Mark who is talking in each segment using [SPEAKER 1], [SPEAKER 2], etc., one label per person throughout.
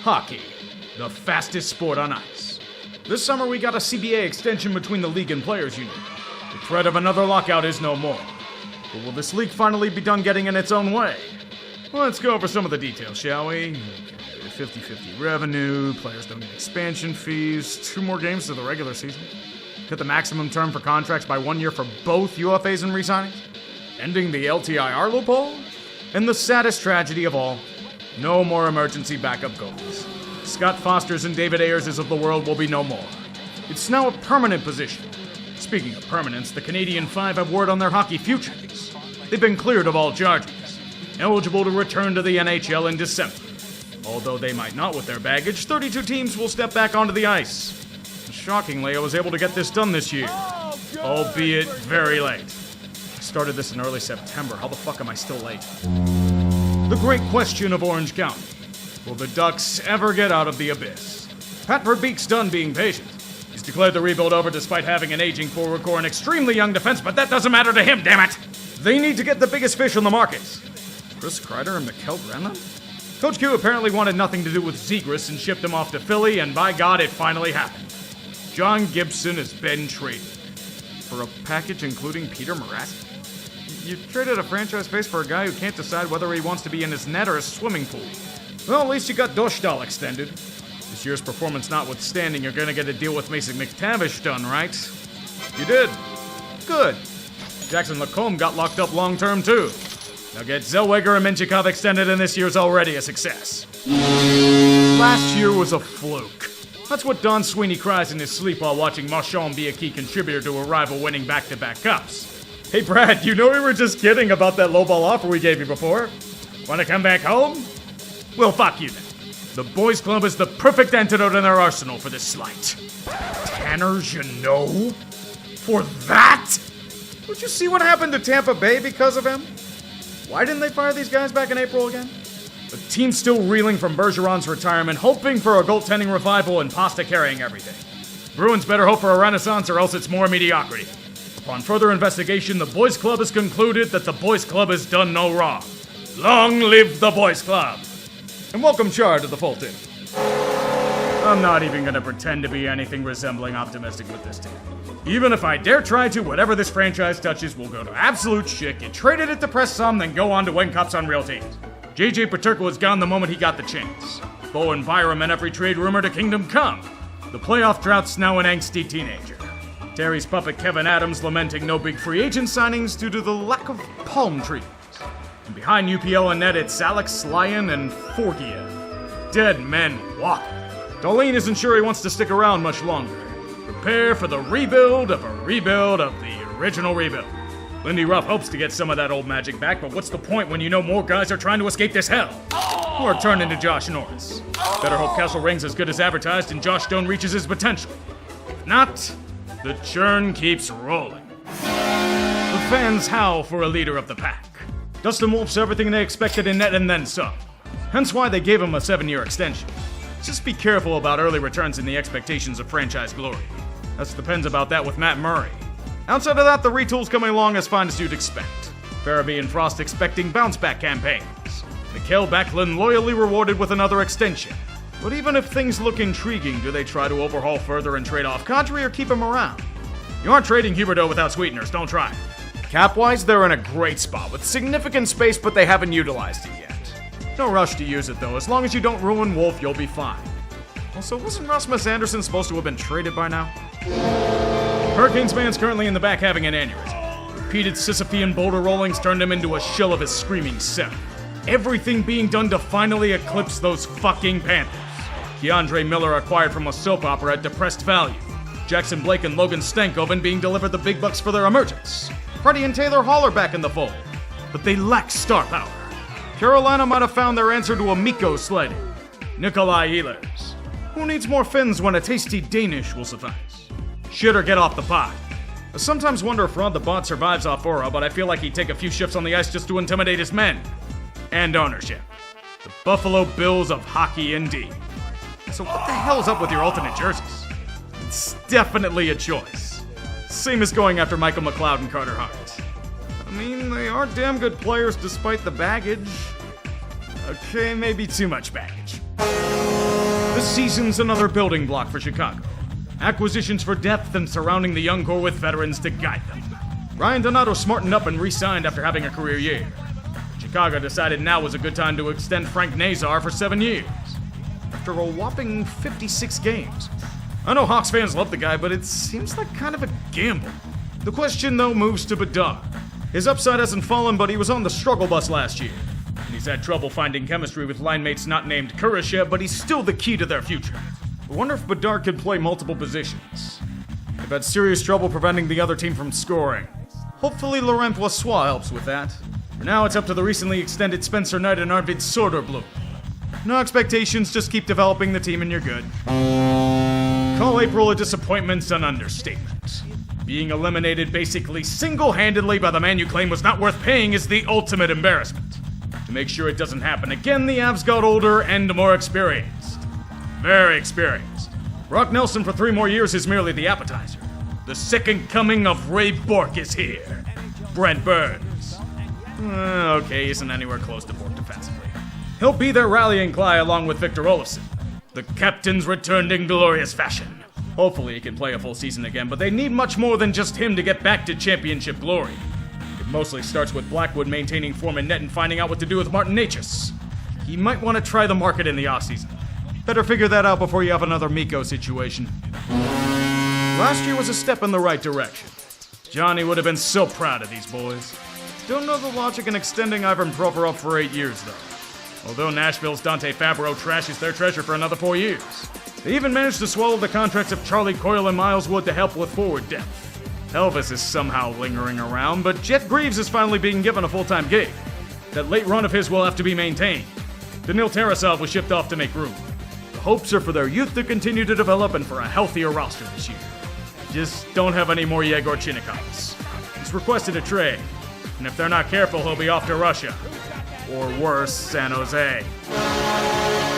[SPEAKER 1] Hockey, the fastest sport on ice. This summer we got a CBA extension between the league and players union. The threat of another lockout is no more. But will this league finally be done getting in its own way? Let's go over some of the details, shall we? 50-50 revenue, players don't get expansion fees, 2 more games to the regular season. Cut the maximum term for contracts by 1 year for both UFAs and re-signings. Ending the LTIR loophole. And the saddest tragedy of all, no more emergency backup goalies. Scott Foster's and David Ayerses of the world will be no more. It's now a permanent position. Speaking of permanence, the Canadian Five have word on their hockey futures. They've been cleared of all charges, eligible to return to the NHL in December. Although they might not with their baggage, 32 teams will step back onto the ice. Shockingly, I was able to get this done this year, albeit very late. I started this in early September. How the fuck am I still late? The great question of Orange County. Will the Ducks ever get out of the abyss? Pat Verbeek's done being patient. He's declared the rebuild over despite having an aging forward core and extremely young defense, but that doesn't matter to him, damn it! They need to get the biggest fish on the market. Chris Kreider and Mikkel Granlund? Coach Q apparently wanted nothing to do with Zegras and shipped him off to Philly, and by God, it finally happened. John Gibson has been traded. For a package including Peter Mrazek? You traded a franchise face for a guy who can't decide whether he wants to be in his net or a swimming pool. Well, at least you got Doshdahl extended. This year's performance notwithstanding, you're gonna get a deal with Mason McTavish done, right? You did. Good. Jackson Lacombe got locked up long-term, too. Now get Zellweger and Menchikov extended, and this year's already a success. Last year was a fluke. That's what Don Sweeney cries in his sleep while watching Marchand be a key contributor to a rival winning back-to-back cups. Hey, Brad, you know we were just kidding about that lowball offer we gave you before. Want to come back home? Well, fuck you then. The Boys Club is the perfect antidote in their arsenal for this slight. Tanner Jeannot? For that? Don't you see what happened to Tampa Bay because of him? Why didn't they fire these guys back in April again? The team's still reeling from Bergeron's retirement, hoping for a goaltending revival and Pasta carrying everything. Bruins better hope for a renaissance or else it's more mediocrity. Upon further investigation, the Boys Club has concluded that the Boys Club has done no wrong. Long live the Boys Club! And welcome Char to the full team. I'm not even gonna pretend to be anything resembling optimistic with this team. Even if I dare try to, whatever this franchise touches will go to absolute shit, get traded at the press some, then go on to win cups on real teams. JJ Peterka was gone the moment he got the chance. Bo and Byram and every trade rumor to Kingdom Come. The playoff drought's now an angsty teenager. Terry's puppet Kevin Adams lamenting no big free agent signings due to the lack of palm trees. And behind UPL and net, it's Alex Lyon and Forgia. Dead men walking. Darlene isn't sure he wants to stick around much longer. Prepare for the rebuild of the original rebuild. Lindy Ruff hopes to get some of that old magic back, but what's the point when you know more guys are trying to escape this hell? Or turn into Josh Norris. Better hope Castle Ring's as good as advertised and Josh Stone reaches his potential. If not, the churn keeps rolling. The fans howl for a leader of the pack. Dustin Wolf's everything they expected in net and then some. Hence why they gave him a 7-year extension. Just be careful about early returns and the expectations of franchise glory. That depends about that with Matt Murray. Outside of that, the retool's coming along as fine as you'd expect. Farabee and Frost expecting bounce-back campaigns. Mikhail Backlund loyally rewarded with another extension. But even if things look intriguing, do they try to overhaul further and trade off Kadri or keep him around? You aren't trading Huberdeau without sweeteners, don't try. Cap-wise, they're in a great spot with significant space, but they haven't utilized it yet. No rush to use it, though. As long as you don't ruin Wolf, you'll be fine. Also, wasn't Rasmus Anderson supposed to have been traded by now? Hurricanes man's currently in the back having an aneurysm. Repeated Sisyphean boulder rollings turned him into a shell of his screaming self. Everything being done to finally eclipse those fucking Panthers. Keandre Miller acquired from a soap opera at depressed value. Jackson Blake and Logan Stankoven being delivered the big bucks for their emergence. Freddie and Taylor Hall are back in the fold. But they lack star power. Carolina might have found their answer to a Mikko sliding. Nikolai Ehlers. Who needs more fins when a tasty Danish will suffice? Shit or get off the pot. I sometimes wonder if Rod the Bot survives off Aura, but I feel like he'd take a few shifts on the ice just to intimidate his men. And ownership. The Buffalo Bills of hockey indeed. So what the hell's up with your alternate jerseys? It's definitely a choice. Same as going after Michael McLeod and Carter Hart. I mean, they are damn good players despite the baggage. Okay, maybe too much baggage. This season's another building block for Chicago. Acquisitions for depth and surrounding the young core with veterans to guide them. Ryan Donato smartened up and re-signed after having a career year. Chicago decided now was a good time to extend Frank Nazar for 7 years. After a whopping 56 games. I know Hawks fans love the guy, but it seems like kind of a gamble. The question, though, moves to Bedard. His upside hasn't fallen, but he was on the struggle bus last year. And he's had trouble finding chemistry with line mates not named Kurashev, but he's still the key to their future. I wonder if Bedard could play multiple positions. They've had serious trouble preventing the other team from scoring. Hopefully Laurent Boissois helps with that. For now, it's up to the recently extended Spencer Knight and Arvid Soderblom. No expectations, just keep developing the team and you're good. Call April a disappointment's an understatement. Being eliminated basically single-handedly by the man you claim was not worth paying is the ultimate embarrassment. To make sure it doesn't happen again, the Avs got older and more experienced. Very experienced. Brock Nelson for 3 more years is merely the appetizer. The second coming of Ray Bourque is here. Brent Burns. Okay, isn't anywhere close to Bourque defensively. He'll be their rallying cry along with Victor Olofsson. The captain's returned in glorious fashion. Hopefully he can play a full season again, but they need much more than just him to get back to championship glory. It mostly starts with Blackwood maintaining form in net and finding out what to do with Martin Necas. He might want to try the market in the offseason. Better figure that out before you have another Mikko situation. Last year was a step in the right direction. Johnny would have been so proud of these boys. Don't know the logic in extending Ivan Provorov for 8 years, though. Although Nashville's Dante Fabro trashes their treasure for another 4 years. They even managed to swallow the contracts of Charlie Coyle and Miles Wood to help with forward depth. Elvis is somehow lingering around, but Jet Greaves is finally being given a full-time gig. That late run of his will have to be maintained. Danil Tarasov was shipped off to make room. The hopes are for their youth to continue to develop and for a healthier roster this year. Just don't have any more Yegor Chinnikovs. He's requested a trade, and if they're not careful, he'll be off to Russia. Or worse, San Jose.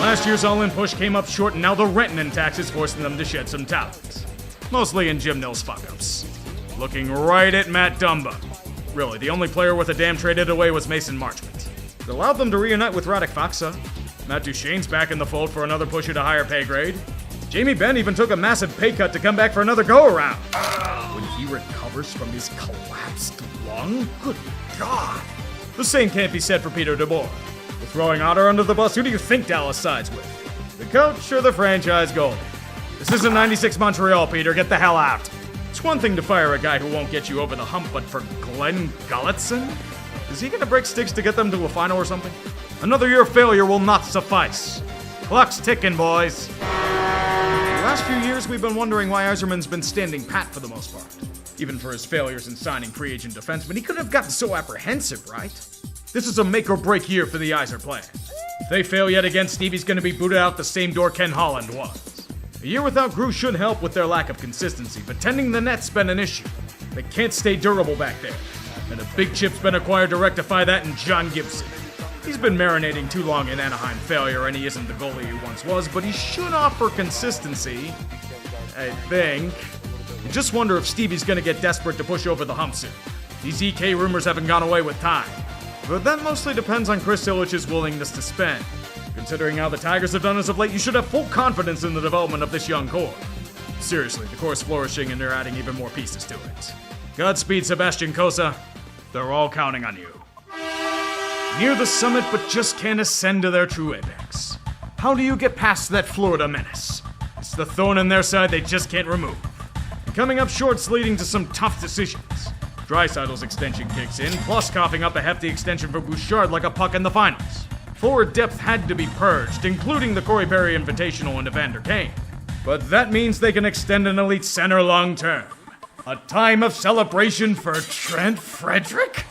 [SPEAKER 1] Last year's all-in push came up short, and now the Renton tax is forcing them to shed some talent. Mostly in Jim Nill's fuck-ups. Looking right at Matt Dumba. Really, the only player worth a damn traded away was Mason Marchment. It allowed them to reunite with Radek Faksa. Matt Duchene's back in the fold for another push at a higher pay grade. Jamie Benn even took a massive pay cut to come back for another go-around. When he recovers from his collapsed lung? Good God. The same can't be said for Peter DeBoer. With throwing Otter under the bus, who do you think Dallas sides with? The coach or the franchise goalie? This isn't 96 Montreal, Peter. Get the hell out. It's one thing to fire a guy who won't get you over the hump, but for Glenn Gulletson? Is he gonna break sticks to get them to a final or something? Another year of failure will not suffice. Clock's ticking, boys. The last few years, we've been wondering why Yzerman's been standing pat for the most part. Even for his failures in signing free agent defensemen, he couldn't have gotten so apprehensive, right? This is a make-or-break year for the Yzer plan. If they fail yet again, Stevie's gonna be booted out the same door Ken Holland was. A year without Gru should help with their lack of consistency, but tending the net's been an issue. They can't stay durable back there. And a big chip's been acquired to rectify that in John Gibson. He's been marinating too long in Anaheim failure, and he isn't the goalie he once was, but he should offer consistency, I think. I just wonder if Stevie's gonna get desperate to push over the hump soon. These EK rumors haven't gone away with time. But that mostly depends on Chris Ilitch's willingness to spend. Considering how the Tigers have done as of late, you should have full confidence in the development of this young core. Seriously, the core's flourishing and they're adding even more pieces to it. Godspeed, Sebastian Cossa. They're all counting on you. Near the summit, but just can't ascend to their true apex. How do you get past that Florida menace? It's the thorn in their side they just can't remove. And coming up short's leading to some tough decisions. Draisaitl's extension kicks in, plus coughing up a hefty extension for Bouchard like a puck in the finals. Forward depth had to be purged, including the Corey Perry Invitational and Evander Kane. But that means they can extend an elite center long term. A time of celebration for Trent Frederick?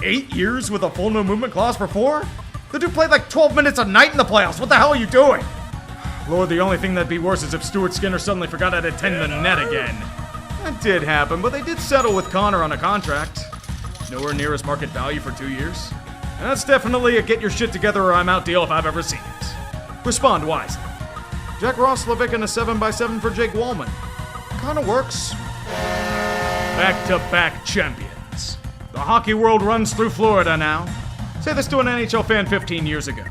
[SPEAKER 1] 8 years with a full no movement clause for 4? The dude played like 12 minutes a night in the playoffs. What the hell are you doing? Lord, the only thing that'd be worse is if Stuart Skinner suddenly forgot how to tend the net again. That did happen, but they did settle with Connor on a contract. Nowhere near his market value for 2 years. And that's definitely a get your shit together or I'm out deal if I've ever seen it. Respond wisely. Jack Roslovic and a 7x7 for Jake Wallman. Kinda works. Back-to-back champions. The hockey world runs through Florida now. Say this to an NHL fan 15 years ago.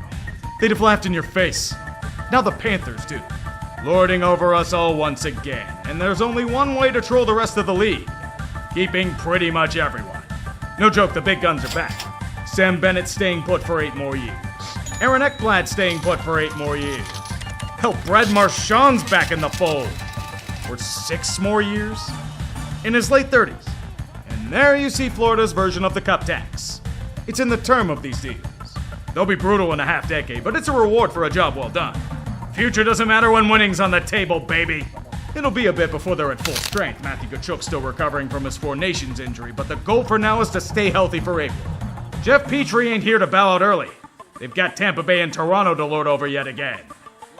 [SPEAKER 1] They'd have laughed in your face. Now the Panthers do, lording over us all once again. And there's only one way to troll the rest of the league: keeping pretty much everyone. No joke, the big guns are back. Sam Bennett staying put for 8 more years. Aaron Ekblad staying put for 8 more years. Hell, Brad Marchand's back in the fold for 6 more years. In his late 30s. And there you see Florida's version of the cup tax. It's in the term of these deals. They'll be brutal in a half-decade, but it's a reward for a job well done. Future doesn't matter when winning's on the table, baby. It'll be a bit before they're at full strength. Matthew Tkachuk's still recovering from his Four Nations injury, but the goal for now is to stay healthy for April. Jeff Petrie ain't here to bow out early. They've got Tampa Bay and Toronto to lord over yet again.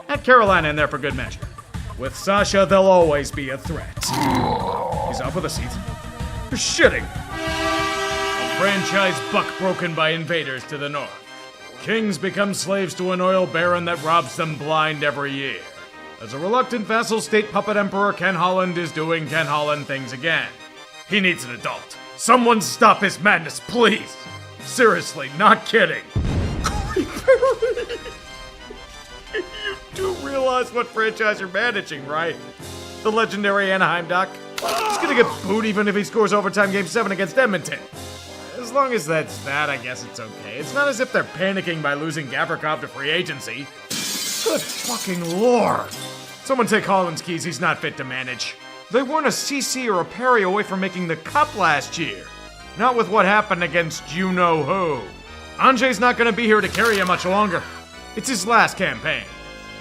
[SPEAKER 1] Add Carolina in there for good measure. With Sasha, they'll always be a threat. He's up with a seat. You're shitting. A franchise buck broken by invaders to the north. Kings become slaves to an oil baron that robs them blind every year. As a reluctant vassal state puppet emperor, Ken Holland is doing Ken Holland things again. He needs an adult. Someone stop his madness, please. Seriously, not kidding. Corey Perry. You do realize what franchise you're managing, right? The legendary Anaheim Duck. He's gonna get booed even if he scores overtime Game 7 against Edmonton. As long as that's that, I guess it's okay. It's not as if they're panicking by losing Gavrikov to free agency. Good fucking lord. Someone take Holland's keys, he's not fit to manage. They weren't a CC or a Perry away from making the cup last year. Not with what happened against you-know-who. Anjay's not gonna be here to carry him much longer. It's his last campaign.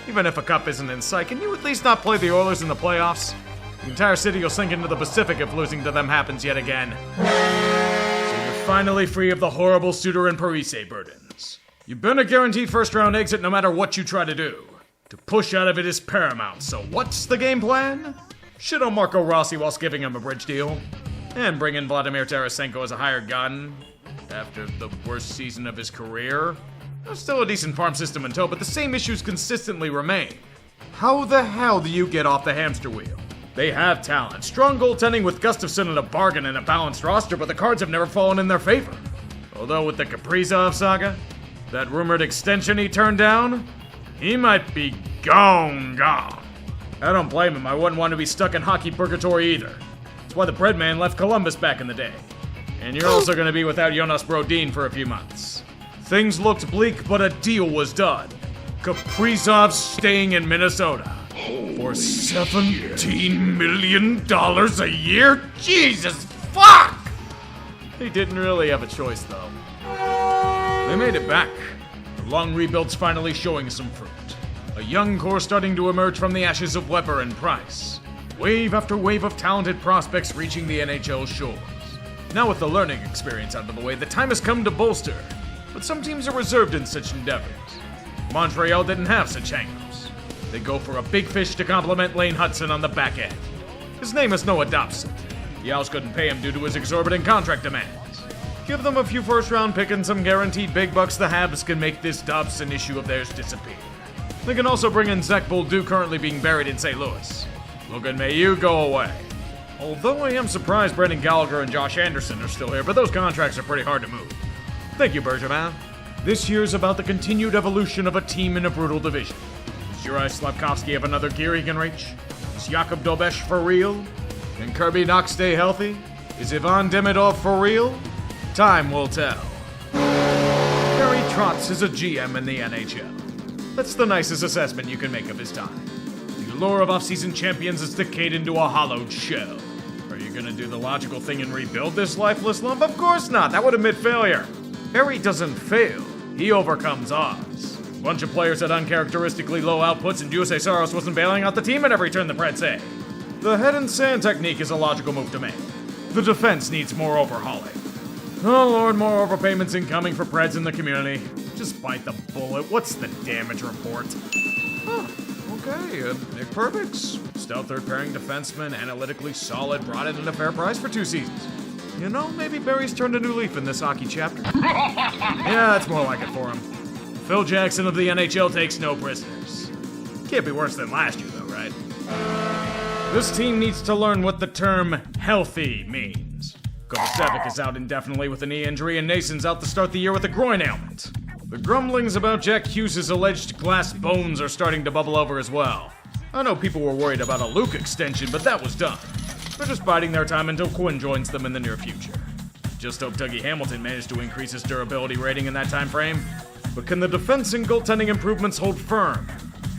[SPEAKER 1] Even if a cup isn't in sight, can you at least not play the Oilers in the playoffs? The entire city will sink into the Pacific if losing to them happens yet again. So you're finally free of the horrible Suter and Parise burdens. You've been a guaranteed first-round exit no matter what you try to do. To push out of it is paramount, so what's the game plan? Shit on Marco Rossi whilst giving him a bridge deal. And bring in Vladimir Tarasenko as a hired gun. After the worst season of his career. There's still a decent farm system in tow, but the same issues consistently remain. How the hell do you get off the hamster wheel? They have talent, strong goaltending with Gustafsson at a bargain and a balanced roster, but the cards have never fallen in their favor. Although with the Kaprizov saga, that rumored extension he turned down, he might be gone. I don't blame him, I wouldn't want to be stuck in hockey purgatory either. That's why the bread man left Columbus back in the day. And you're also going to be without Jonas Brodin for a few months. Things looked bleak, but a deal was done. Kaprizov's staying in Minnesota. For $17 million a year? Jesus fuck! They didn't really have a choice, though. They made it back. The long rebuild's finally showing some fruit. A young core starting to emerge from the ashes of Weber and Price. Wave after wave of talented prospects reaching the NHL shores. Now with the learning experience out of the way, the time has come to bolster. But some teams are reserved in such endeavors. Montreal didn't have such hang-ups. They go for a big fish to complement Lane Hudson on the back end. His name is Noah Dobson. The Owls couldn't pay him due to his exorbitant contract demands. Give them a few first-round pick and some guaranteed big bucks, the Habs can make this Dobson issue of theirs disappear. They can also bring in Zach Bolduc, currently being buried in St. Louis. Logan Mailloux go away. Although I am surprised Brendan Gallagher and Josh Anderson are still here, but those contracts are pretty hard to move. Thank you, Bergevin. This year's about the continued evolution of a team in a brutal division. Does Juraj Slafkovsky have another gear he can reach? Is Jakub Dobesh for real? Can Kirby Knox stay healthy? Is Ivan Demidov for real? Time will tell. Barry Trotz is a GM in the NHL. That's the nicest assessment you can make of his time. The allure of off-season champions is decayed into a hollowed shell. Are you gonna do the logical thing and rebuild this lifeless lump? Of course not, that would admit failure. Barry doesn't fail, he overcomes odds. A bunch of players had uncharacteristically low outputs and Giuseppe Saros wasn't bailing out the team at every turn, the Preds say. The head and sand technique is a logical move to make. The defense needs more overhauling. Oh lord, more overpayments incoming for Preds in the community. Just bite the bullet, what's the damage report? Huh, okay, Nick Perbix. Stout third pairing defenseman, analytically solid, brought in at a fair price for 2 seasons. You know, maybe Barry's turned a new leaf in this hockey chapter. Yeah, that's more like it for him. Phil Jackson of the NHL takes no prisoners. Can't be worse than last year, though, right? This team needs to learn what the term healthy means. Kovacevic is out indefinitely with a knee injury, and Nason's out to start the year with a groin ailment. The grumblings about Jack Hughes' alleged glass bones are starting to bubble over as well. I know people were worried about a Luke extension, but that was done. They're just biding their time until Quinn joins them in the near future. Just hope Dougie Hamilton managed to increase his durability rating in that time frame. But can the defense and goaltending improvements hold firm?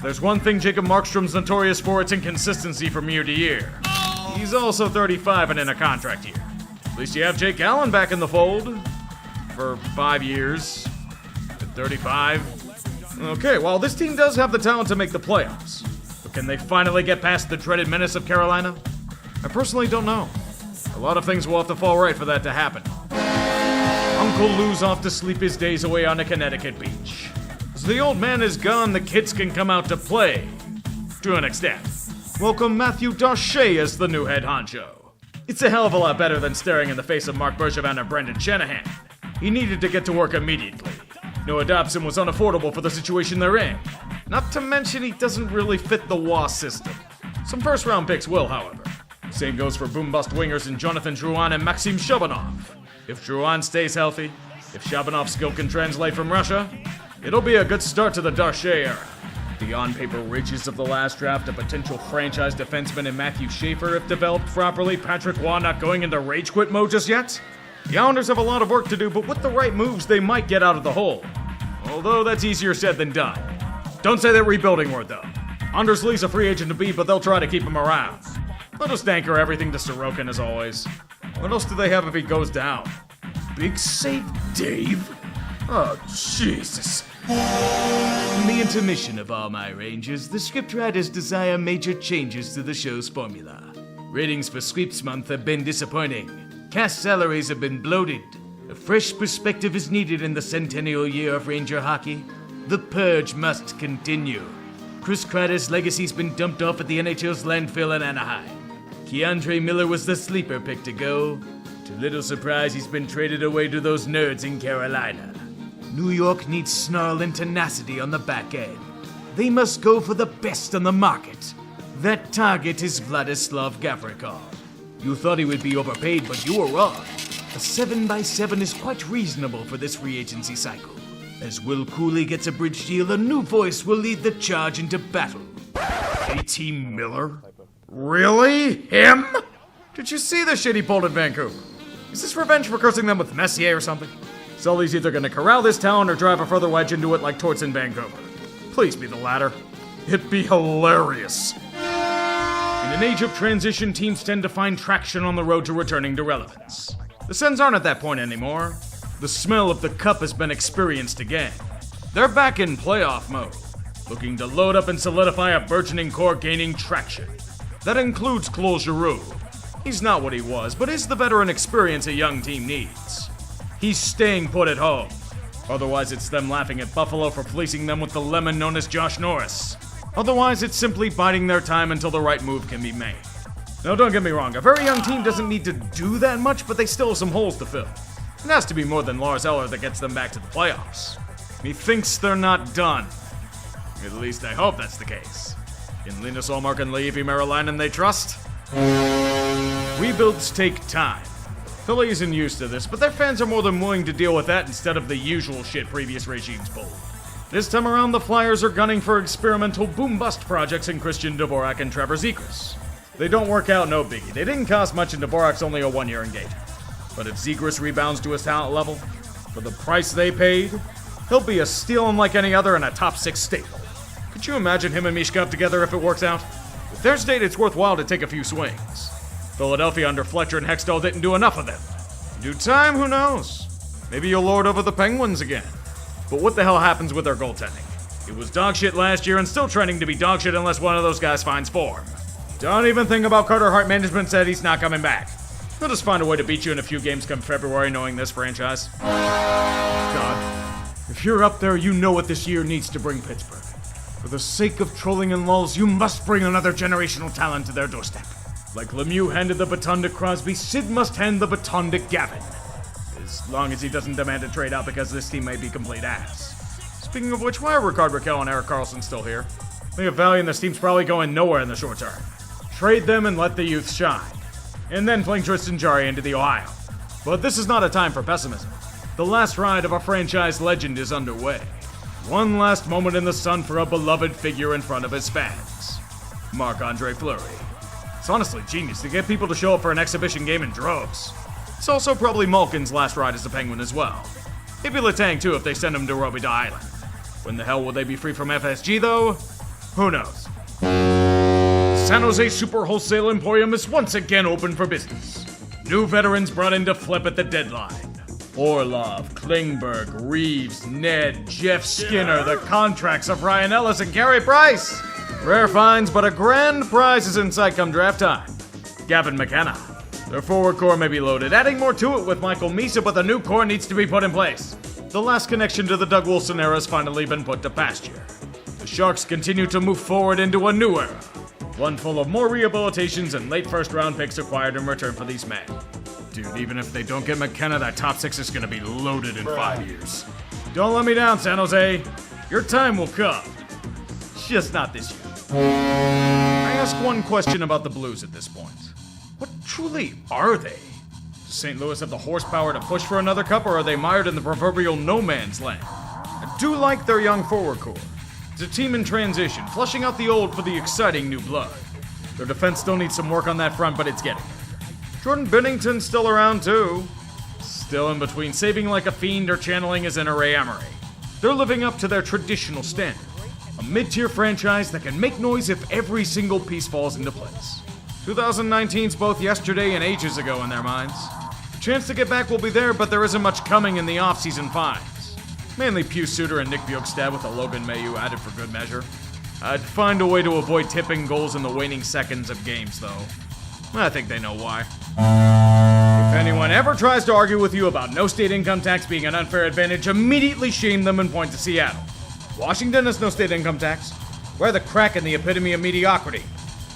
[SPEAKER 1] There's one thing Jacob Markstrom's notorious for, it's inconsistency from year to year. He's also 35 and in a contract year. At least you have Jake Allen back in the fold. For 5 years. At 35. Okay, well, this team does have the talent to make the playoffs. But can they finally get past the dreaded menace of Carolina? I personally don't know. A lot of things will have to fall right for that to happen. Uncle Lou's off to sleep his days away on a Connecticut beach. As the old man is gone, the kids can come out to play. To an extent. Welcome Matthew Darche as the new head honcho. It's a hell of a lot better than staring in the face of Mark Bergevin and Brendan Shanahan. He needed to get to work immediately. Noah Dobson was unaffordable for the situation they're in. Not to mention he doesn't really fit the WA system. Some first-round picks will, however. Same goes for boom-bust wingers in Jonathan Drouin and Maxim Shabanov. If Drouin stays healthy, if Shabanov's skill can translate from Russia, it'll be a good start to the Darche era. The on-paper riches of the last draft, a potential franchise defenseman in Matthew Schaefer if developed properly, Patrick Waugh not going into rage quit mode just yet? The Islanders have a lot of work to do, but with the right moves, they might get out of the hole. Although that's easier said than done. Don't say that rebuilding word, though. Anders Lee's a free agent to be, but they'll try to keep him around. They'll just anchor everything to Sorokin as always. What else do they have if he goes down? Big save Dave? Oh, Jesus. In the intermission of All My Rangers, the scriptwriters desire major changes to the show's formula. Ratings for Sweeps Month have been disappointing. Cast salaries have been bloated. A fresh perspective is needed in the centennial year of Ranger hockey. The purge must continue. Chris Kreider's legacy's been dumped off at the NHL's landfill in Anaheim. Keandre Miller was the sleeper pick to go. To little surprise, he's been traded away to those nerds in Carolina. New York needs snarl and tenacity on the back end. They must go for the best on the market. That target is Vladislav Gavrikov. You thought he would be overpaid, but you were wrong. A 7x7 is quite reasonable for this free agency cycle. As Will Cooley gets a bridge deal, a new voice will lead the charge into battle. A.T. Miller? Really? Him? Did you see the shit he pulled in Vancouver? Is this revenge for cursing them with Messier or something? Sully's either gonna corral this town or drive a further wedge into it like Torts in Vancouver. Please be the latter. It'd be hilarious. In an age of transition, teams tend to find traction on the road to returning to relevance. The Sens aren't at that point anymore. The smell of the cup has been experienced again. They're back in playoff mode, looking to load up and solidify a burgeoning core gaining traction. That includes Claude Giroux. He's not what he was, but is the veteran experience a young team needs. He's staying put at home. Otherwise, it's them laughing at Buffalo for fleecing them with the lemon known as Josh Norris. Otherwise, it's simply biding their time until the right move can be made. Now, don't get me wrong, a very young team doesn't need to do that much, but they still have some holes to fill. It has to be more than Lars Eller that gets them back to the playoffs. He thinks they're not done. At least I hope that's the case. In Linus Ullmark and Leavi Marilainen they trust? Rebuilds take time. Philly isn't used to this, but their fans are more than willing to deal with that instead of the usual shit previous regimes pulled. This time around, the Flyers are gunning for experimental boom-bust projects in Christian Dvorak and Trevor Zegras. They don't work out, no biggie. They didn't cost much and Dvorak's only a one-year engagement. But if Zegras rebounds to his talent level, for the price they paid, he'll be a steal unlike any other in a top 6 staple. Could you imagine him and Mishkov together if it works out? With their state, it's worthwhile to take a few swings. Philadelphia under Fletcher and Hextall didn't do enough of them. In due time, who knows? Maybe you'll lord over the Penguins again. But what the hell happens with their goaltending? It was dog shit last year and still trending to be dog shit unless one of those guys finds form. Don't even think about Carter Hart. Management said he's not coming back. He'll just find a way to beat you in a few games come February knowing this franchise. God, if you're up there, you know what this year needs to bring Pittsburgh. For the sake of trolling and lulls, you must bring another generational talent to their doorstep. Like Lemieux handed the baton to Crosby, Sid must hand the baton to Gavin. As long as he doesn't demand a trade out because this team may be complete ass. Speaking of which, why are Ricard Raquel and Erik Karlsson still here? I think a value in this team's probably going nowhere in the short term. Trade them and let the youth shine. And then fling Tristan Jarry into the Ohio. But this is not a time for pessimism. The last ride of a franchise legend is underway. One last moment in the sun for a beloved figure in front of his fans. Marc-Andre Fleury. It's honestly genius to get people to show up for an exhibition game in droves. It's also probably Malkin's last ride as a Penguin as well. Maybe Letang too if they send him to Robida Island. When the hell will they be free from FSG though? Who knows? San Jose Super Wholesale Emporium is once again open for business. New veterans brought in to flip at the deadline. Orlov, Klingberg, Reeves, Ned, Jeff Skinner, the contracts of Ryan Ellis and Carey Price. Rare finds, but a grand prize is in sight come draft time. Gavin McKenna. Their forward core may be loaded, adding more to it with Michael Misa, but the new core needs to be put in place. The last connection to the Doug Wilson era has finally been put to pasture. The Sharks continue to move forward into a new era. One full of more rehabilitations and late first-round picks acquired in return for these men. Dude, even if they don't get McKenna, that top six is going to be loaded in 5 years. Don't let me down, San Jose. Your time will come. Just not this year. I ask one question about the Blues at this point. What truly are they? Does St. Louis have the horsepower to push for another cup, or are they mired in the proverbial no man's land? I do like their young forward core. It's a team in transition, flushing out the old for the exciting new blood. Their defense still needs some work on that front, but it's getting there. Jordan Binnington's still around too. Still in between saving like a fiend or channeling his inner Ray Emery. They're living up to their traditional standard. A mid-tier franchise that can make noise if every single piece falls into place. 2019's both yesterday and ages ago in their minds. The chance to get back will be there, but there isn't much coming in the offseason finds. Mainly Pius Suter and Nick Bjorkstad with a Logan Mailloux added for good measure. I'd find a way to avoid tipping goals in the waning seconds of games, though. I think they know why. If anyone ever tries to argue with you about no state income tax being an unfair advantage, immediately shame them and point to Seattle. Washington has no state income tax. We're the crack in the epitome of mediocrity.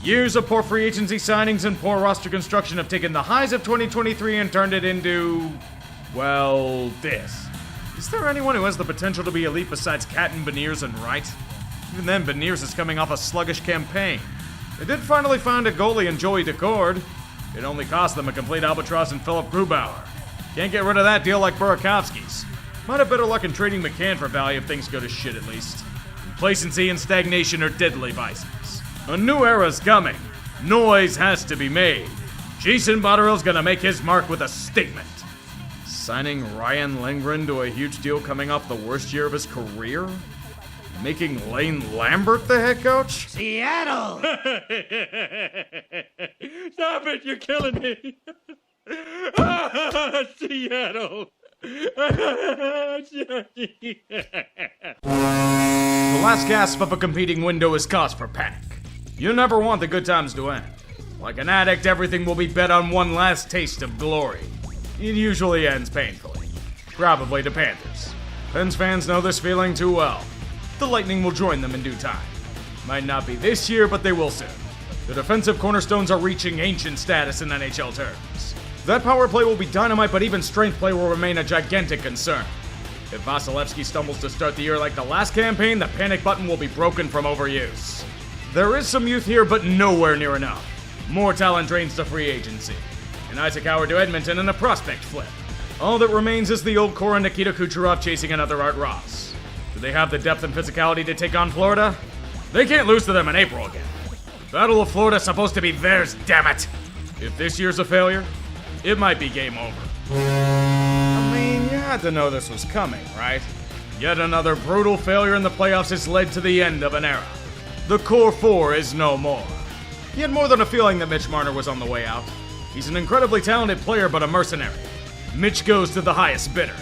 [SPEAKER 1] Years of poor free agency signings and poor roster construction have taken the highs of 2023 and turned it into, well, this. Is there anyone who has the potential to be elite besides Catton, Beniers, and Wright? Even then, Beniers is coming off a sluggish campaign. They did finally find a goalie in Joey Decord. It only cost them a complete albatross in Philip Grubauer. Can't get rid of that deal like Burakovsky's. Might have better luck in trading McCann for value if things go to shit at least. Complacency and stagnation are deadly vices. A new era's coming. Noise has to be made. Jason Botterill's gonna make his mark with a statement. Signing Ryan Lindgren to a huge deal coming off the worst year of his career? Making Lane Lambert the head coach?
[SPEAKER 2] Seattle!
[SPEAKER 1] Stop it, you're killing me! Seattle! The last gasp of a competing window is cause for panic. You never want the good times to end. Like an addict, everything will be bet on one last taste of glory. It usually ends painfully. Probably to Panthers. Pens fans know this feeling too well. The Lightning will join them in due time. Might not be this year, but they will soon. The defensive cornerstones are reaching ancient status in NHL terms. That power play will be dynamite, but even strength play will remain a gigantic concern. If Vasilevsky stumbles to start the year like the last campaign, the panic button will be broken from overuse. There is some youth here, but nowhere near enough. More talent drains to free agency. An Isaac Howard to Edmonton and a prospect flip. All that remains is the old core and Nikita Kucherov chasing another Art Ross. Do they have the depth and physicality to take on Florida? They can't lose to them in April again. The Battle of Florida is supposed to be theirs, damn it! If this year's a failure, it might be game over. I mean, you had to know this was coming, right? Yet another brutal failure in the playoffs has led to the end of an era. The Core Four is no more. He had more than a feeling that Mitch Marner was on the way out. He's an incredibly talented player, but a mercenary. Mitch goes to the highest bidder.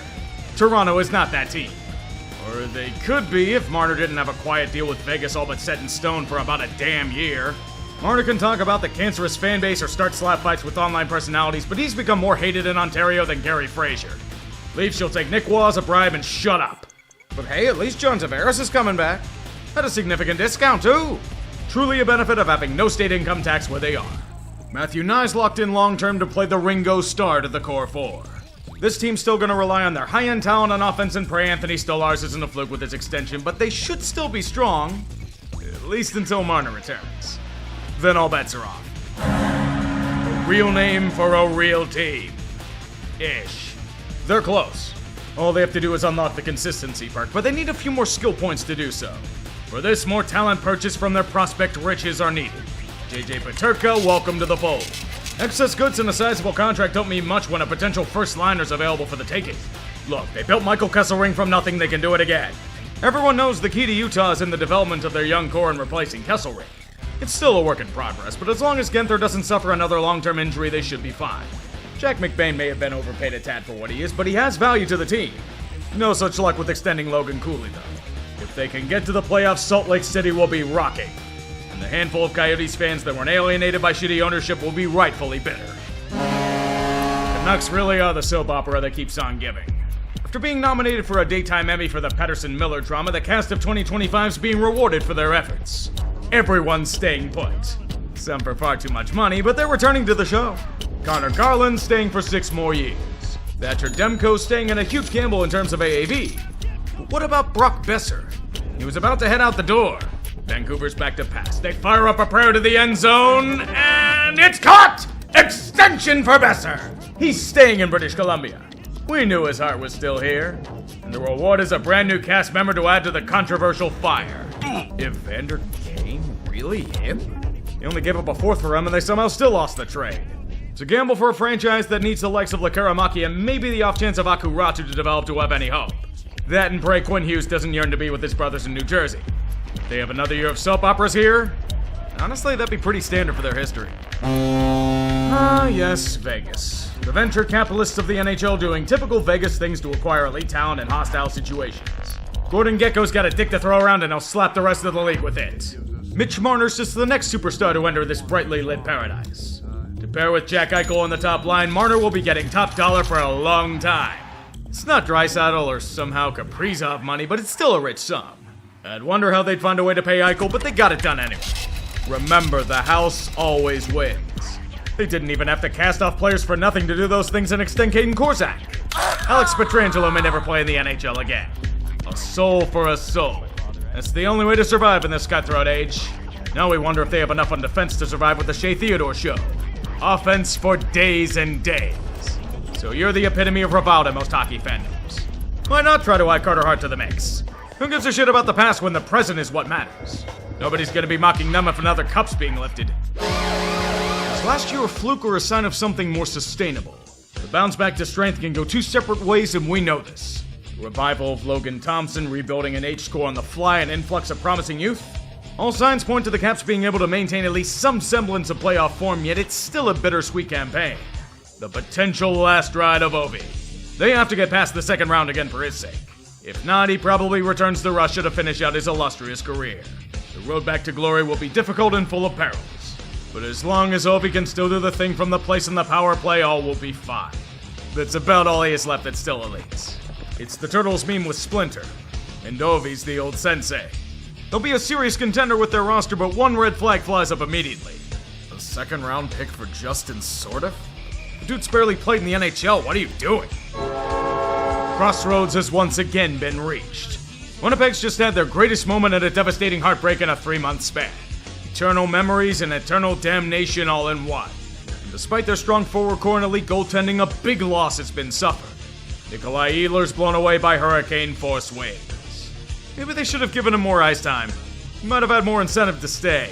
[SPEAKER 1] Toronto is not that team. Or they could be if Marner didn't have a quiet deal with Vegas all but set in stone for about a damn year. Marner can talk about the cancerous fan base or start slap fights with online personalities, but he's become more hated in Ontario than Gary Frazier. Leafs she'll take Nick Waugh as a bribe and shut up. But hey, at least John Tavares is coming back. At a significant discount, too. Truly a benefit of having no state income tax where they are. Matthew Nye's locked in long-term to play the Ringo Starr to the Core Four. This team's still going to rely on their high-end talent on offense and pray Anthony Stolarz isn't a fluke with his extension, but they should still be strong. At least until Marner returns. Then all bets are off. A real name for a real team. Ish. They're close. All they have to do is unlock the consistency perk, but they need a few more skill points to do so. For this, more talent purchased from their prospect riches are needed. JJ Peterka, welcome to the fold. Excess goods and a sizable contract don't mean much when a potential first liner's available for the taking. Look, they built Michael Kesselring from nothing, they can do it again. Everyone knows the key to Utah is in the development of their young core and replacing Kesselring. It's still a work in progress, but as long as Genther doesn't suffer another long-term injury, they should be fine. Jack McBain may have been overpaid a tad for what he is, but he has value to the team. No such luck with extending Logan Cooley, though. If they can get to the playoffs, Salt Lake City will be rocking. And the handful of Coyotes fans that weren't alienated by shitty ownership will be rightfully bitter. The Canucks really are the soap opera that keeps on giving. After being nominated for a Daytime Emmy for the Patterson-Miller drama, the cast of 2025 is being rewarded for their efforts. Everyone's staying put. Some for far too much money, but they're returning to the show. Connor Garland staying for 6 more years. Thatcher Demko staying in a huge gamble in terms of AAV. But what about Brock Besser? He was about to head out the door. Vancouver's back to pass. They fire up a prayer to the end zone, and it's caught! Extension for Besser! He's staying in British Columbia. We knew his heart was still here. And the reward is a brand new cast member to add to the controversial fire. Evander Kane? Really him? He only gave up a 4th for him and they somehow still lost the trade. It's a gamble for a franchise that needs the likes of Lekaramaki and maybe the off chance of Akuratu to develop to have any hope. That and pray Quinn Hughes doesn't yearn to be with his brothers in New Jersey. If they have another year of soap operas here, honestly, that'd be pretty standard for their history. Yes, Vegas. The venture capitalists of the NHL doing typical Vegas things to acquire elite talent in hostile situations. Gordon Gekko's got a dick to throw around and he'll slap the rest of the league with it. Mitch Marner's just the next superstar to enter this brightly lit paradise. To pair with Jack Eichel on the top line, Marner will be getting top dollar for a long time. It's not Draisaitl or somehow Kaprizov money, but it's still a rich sum. I'd wonder how they'd find a way to pay Eichel, but they got it done anyway. Remember, the house always wins. They didn't even have to cast off players for nothing to do those things and extend Caden Korczak. Alex Pietrangelo may never play in the NHL again. A soul for a soul. That's the only way to survive in this cutthroat age. Now we wonder if they have enough on defense to survive with the Shea Theodore show. Offense for days and days. So you're the epitome of bravado, most hockey fandoms. Why not try to add Carter Hart to the mix? Who gives a shit about the past when the present is what matters? Nobody's gonna be mocking them if another cup's being lifted. Is last year a fluke or a sign of something more sustainable? The bounce back to strength can go 2 separate ways, and we know this. Revival of Logan Thompson, rebuilding an H-score on the fly, and influx of promising youth. All signs point to the Caps being able to maintain at least some semblance of playoff form, yet it's still a bittersweet campaign. The potential last ride of Ovi. They have to get past the second round again for his sake. If not, he probably returns to Russia to finish out his illustrious career. The road back to glory will be difficult and full of perils. But as long as Ovi can still do the thing from the place in the power play, all will be fine. That's about all he has left that's still elite. It's the Turtles meme with Splinter, and Ovi's the old sensei. They'll be a serious contender with their roster, but one red flag flies up immediately. A 2nd round pick for Justin Sorda? The dude's barely played in the NHL, what are you doing? Crossroads has once again been reached. Winnipeg's just had their greatest moment at a devastating heartbreak in a 3-month span. Eternal memories and eternal damnation all in one. And despite their strong forward core and elite goaltending, a big loss has been suffered. Nikolai Ehlers blown away by hurricane force winds. Maybe they should have given him more ice time. He might have had more incentive to stay.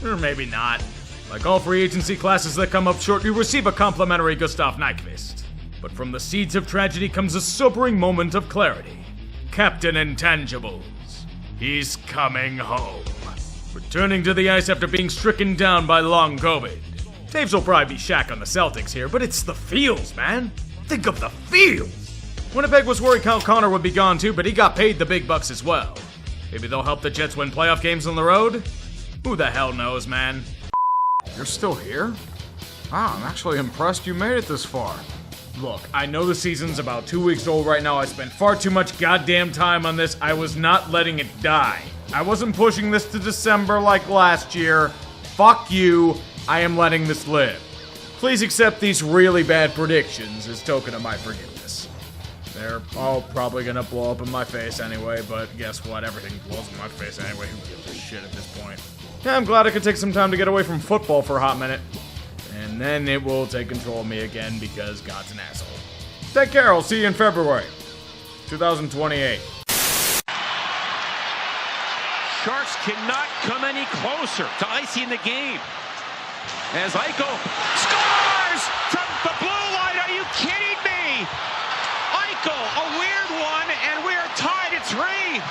[SPEAKER 1] Or maybe not. Like all free agency classes that come up short, you receive a complimentary Gustav Nyquist. But from the seeds of tragedy comes a sobering moment of clarity. Captain Intangibles. He's coming home. Returning to the ice after being stricken down by long COVID. Taves will probably be Shaq on the Celtics here, but it's the feels, man. Think of the feels. Winnipeg was worried Kyle Connor would be gone too, but he got paid the big bucks as well. Maybe they'll help the Jets win playoff games on the road? Who the hell knows, man?
[SPEAKER 2] You're still here? Wow, I'm actually impressed you made it this far.
[SPEAKER 1] Look, I know the season's about 2 weeks old right now. I spent far too much goddamn time on this. I was not letting it die. I wasn't pushing this to December like last year. Fuck you. I am letting this live. Please accept these really bad predictions as token of my forgiveness. They're all probably gonna blow up in my face anyway, but guess what? Everything blows in my face anyway. Who gives a shit at this point? Yeah, I'm glad I could take some time to get away from football for a hot minute. And then it will take control of me again because God's an asshole. Take care, I'll see you in February. 2028.
[SPEAKER 3] Sharks cannot come any closer to icing the game. As Eichel scores from the blue line. Are you kidding me? Eichel, a weird one, and we're tied at 3.